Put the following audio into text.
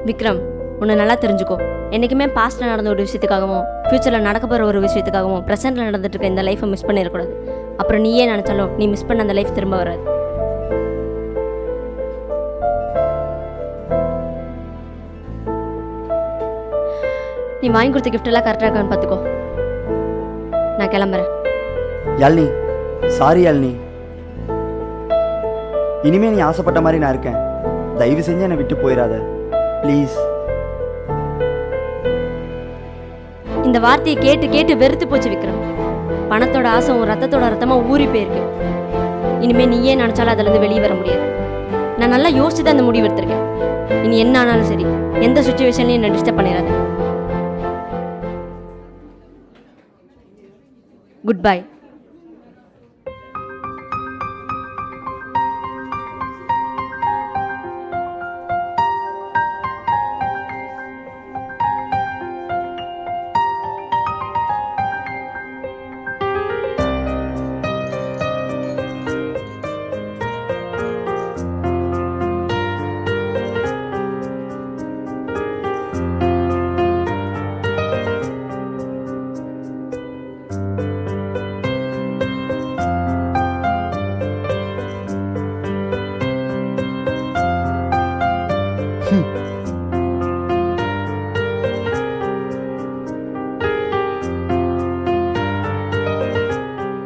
விக்ரம், உன்னை நல்லா தெரிஞ்சுக்கோ. என்றைக்குமே பாஸ்ட்டில் நடந்த ஒரு விஷயத்துக்காகவும் ஃப்யூச்சரில் நடக்க போகிற ஒரு விஷயத்துக்காகவும் ப்ரெசென்ட்டில் நடந்துட்டு இருக்க இந்த லைஃப்பை மிஸ் பண்ணிடக்கூடாது. அப்புறம் நீயே நினச்சாலும் நீ மிஸ் பண்ண அந்த லைஃப் திரும்ப வராது. நீ வாங்கி கொடுத்த கிஃப்டெல்லாம் கரெக்டாக இருக்கான்னு பார்த்துக்கோ. நான் கிளம்புறேன். யாழ்னி, சாரி யாழ்னி. இனிமே நீ ஆசைப்பட்ட மாதிரி நான் இருக்கேன். தயவு செஞ்சு என்னை விட்டு போயிடாத ப்ளீஸ். இந்த வார்த்தையை கேட்டு கேட்டு வெறுத்து போச்சு விக்ரம். பணத்தோட ஆசை உன் ரத்தத்தோட ரத்தமாக ஊறி போயிருக்கு. இனிமே நீயே நினச்சாலும் அதுலேருந்து வெளியே வர முடியாது. நான் நல்லா யோசிச்சு தான் அந்த முடிவு எடுத்திருக்கேன். இனி என்ன ஆனாலும் சரி, எந்த சுச்சுவேஷன்லையும் என்ன டிஸ்டர்ப் பண்ணிடாத. Good by.